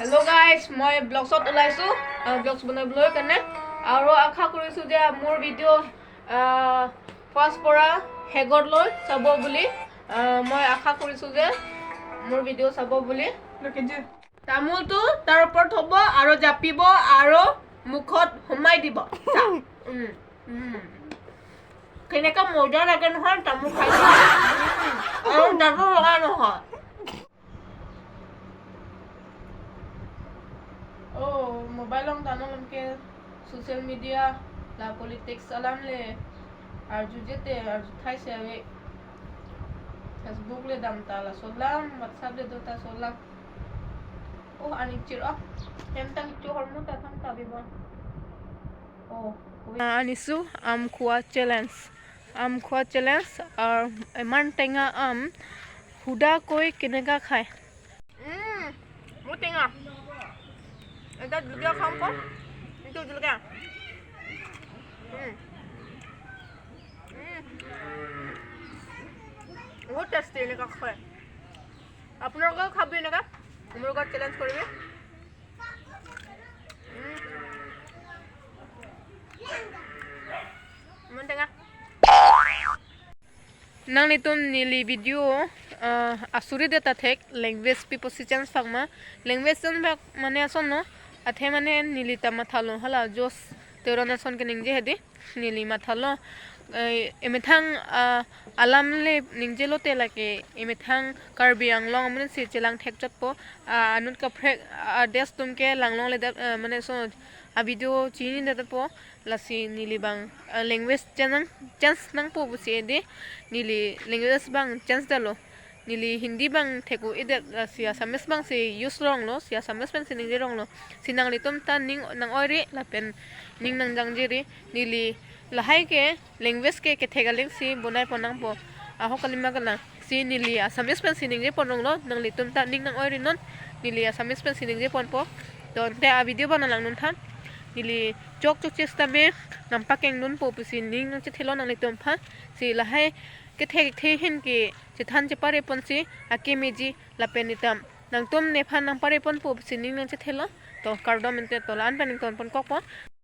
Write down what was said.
Hello guys, মই ব্লগছত ওলাইছো blogs বনাবলৈ কাৰণে আৰু আশা কৰিছো যে মোৰ ভিডিও ফাৰ্ষ্ট পৰা হেগৰলৈ চাব বুলি মই আশা কৰিছো যে মোৰ ভিডিও চাব বুলি তামোলটো তাৰ ওপৰত হ'ব আৰু জাপিব আৰু মুখত সোমাই দিব কেনেকা মজা লাগে নহয় তামোল খাই আৰু দাঁতো লগা নহয় mobile lang tanong ke social media la politics alam le arju jete arju thai se ave Facebook le dam ta la solam WhatsApp le dota solam anik chiro em tang chu hormu ta tham ta bibo anisu am khwa challenge ar eman tenga huda koi kenega khai mu tenga এটা Julia খাম কো এইটো Julia বহুত tasty এনেকা খায় আপোনালোকেও খাবি এনেকা মোৰ লগত চ্যালেঞ্জ কৰিবি মন টেঙা nang nitum nili video asuri deta thek language people si chance phagma language jon bak mane ason no athe mane nili ta mathalo hala jos terona son ke ningje hedi nili mathalo emethang alam le ningje lo te lake emethang karbi anglong mane si chelang thek jotpo anut ka frek des tumke langlong le mane so a video chini deta po lasi nili bang language chance nang po busi de nili language bang chance dalo nili hindi bang theku ide si Assamese bang si use wrong lo si Assamese bang si ning wrong lo sinang litum ta ning nang ori la pen ning nang jangjiri nili lahai ke language ke thegaling si bonai ponang po aho kalima kana si nili Assamese bang si ning je ponong lo nang litum ta ning nang ori non nili Assamese bang si ning je pon po don te a video banalang nun than nili chok chesta me nampakeng nun po pusi ning nang che thelo nang litum pha si lahai ke the hin ke che than che pare pon si akemeji la penitam nang tom ne phan nang pare pon po si ning nang che thelo to kardom ente to lan paning ton pon kok po